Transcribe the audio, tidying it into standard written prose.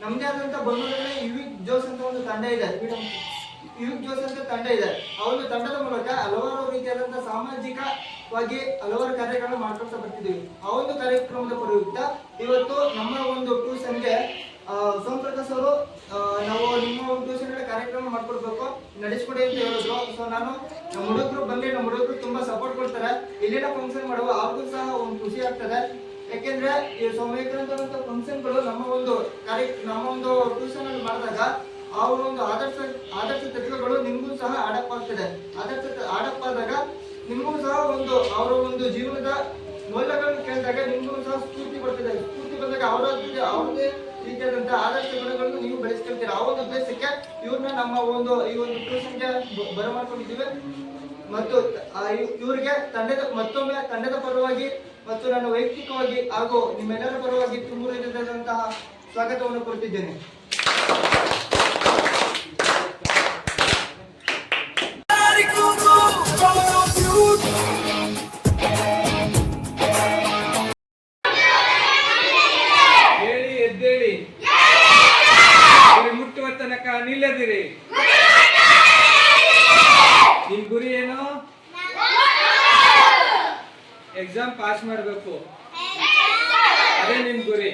ನಮ್ದೇ ಆದಂತ ಬೆಂಗಳೂರಲ್ಲಿ ಯುವಿಕ್ ಜೋಸ್ ಅಂತ ಒಂದು ತಂಡ ಇದೆ. ಯುವಿಕ್ ಜೋಸ್ ಅಂತ ತಂಡ ಇದೆ. ಆ ಒಂದು ತಂಡದ ಮೂಲಕ ಹಲವಾರು ರೀತಿಯಾದಂತಹ ಸಾಮಾಜಿಕವಾಗಿ ಹಲವಾರು ಕಾರ್ಯಗಳನ್ನು ಮಾಡ್ಕೊಳ್ತಾ ಬರ್ತಿದ್ದೀವಿ. ಆ ಒಂದು ಕಾರ್ಯಕ್ರಮದ ಪ್ರಯುಕ್ತ ಇವತ್ತು ನಮ್ಮ ಒಂದು ಟ್ಯೂಷನ್ಗೆ ಸೋಮಪ್ರಕಾಶ್ ಅವರು ನಾವು ನಿಮ್ಮ ಒಂದು ಟ್ಯೂಷನ್ ಕಾರ್ಯಕ್ರಮ ಮಾಡ್ಕೊಡ್ಬೇಕು ನಡೆಸ್ಕೊಡಿ ಅಂತ ಹೇಳಿದ್ರು. ಸೊ ನಾನು ನಮ್ಮ ಹುಡುಗರು ತುಂಬಾ ಸಪೋರ್ಟ್ ಕೊಡ್ತಾರೆ. ಇಲ್ಲಿನ ಫಂಕ್ಷನ್ ಮಾಡುವ ಅವ್ರಿಗೂ ಸಹ ಒಂದು ಖುಷಿ ಆಗ್ತದೆ. ಯಾಕೆಂದ್ರೆ ಈ ವಿವೇಕಾನಂದ ಫಂಕ್ಷನ್ಗಳು ನಮ್ಮ ಒಂದು ಟ್ಯೂಷನ್ ಅಲ್ಲಿ ಮಾಡಿದಾಗ ಅವರ ಒಂದು ಆದರ್ಶ ತತ್ವಗಳು ನಿಮಗೂ ಸಹ ಅಡಪ್ ಆಗ್ತದೆ. ಅಡಪ್ ಆದಾಗ ನಿಮಗೂ ಸಹ ಒಂದು ಅವರ ಒಂದು ಜೀವನದ ಮೌಲ್ಯಗಳನ್ನು ಕೇಳಿದಾಗ ನಿಮಗೂ ಸಹ ಸ್ಫೂರ್ತಿ ಬರ್ತದೆ. ಸ್ಫೂರ್ತಿ ಬಂದಾಗ ಅವ್ರದೇ ರೀತಿಯಾದಂತಹ ಆದರ್ಶ ಗುಣಗಳನ್ನು ನೀವು ಬೆಳೆಸ್ಕೊಳ್ತೀರಾ. ಆ ಒಂದು ಉದ್ದೇಶಕ್ಕೆ ಇವ್ರನ್ನ ನಮ್ಮ ಈ ಒಂದು ಟ್ಯೂಷನ್ಗೆ ಬರಮಾಡ್ಕೊಂಡಿದ್ದೀವಿ. ಮತ್ತು ಇವರಿಗೆ ಮತ್ತೊಮ್ಮೆ ತಂಡದ ಪರವಾಗಿ ಮತ್ತು ನನ್ನ ವೈಯಕ್ತಿಕವಾಗಿ ಹಾಗೂ ನಿಮ್ಮೆಲ್ಲರ ಪರವಾಗಿ ತುಂಬ ರೀತಿಯಾದಂತಹ ಸ್ವಾಗತವನ್ನು ಕೊಡ್ತಿದ್ದೇನೆ. ಹೇಳಿ ಎದ್ದೇಳಿ, ಮುಟ್ಟುವ ತನಕ ನಿಲ್ಲದಿರಿ. ನಿಮ್ ಗುರಿ ಏನು? ಎಕ್ಸಾಮ್ ಪಾಸ್ ಮಾಡಬೇಕು, ಅದೇ ನಿಮ್ ಗುರಿ.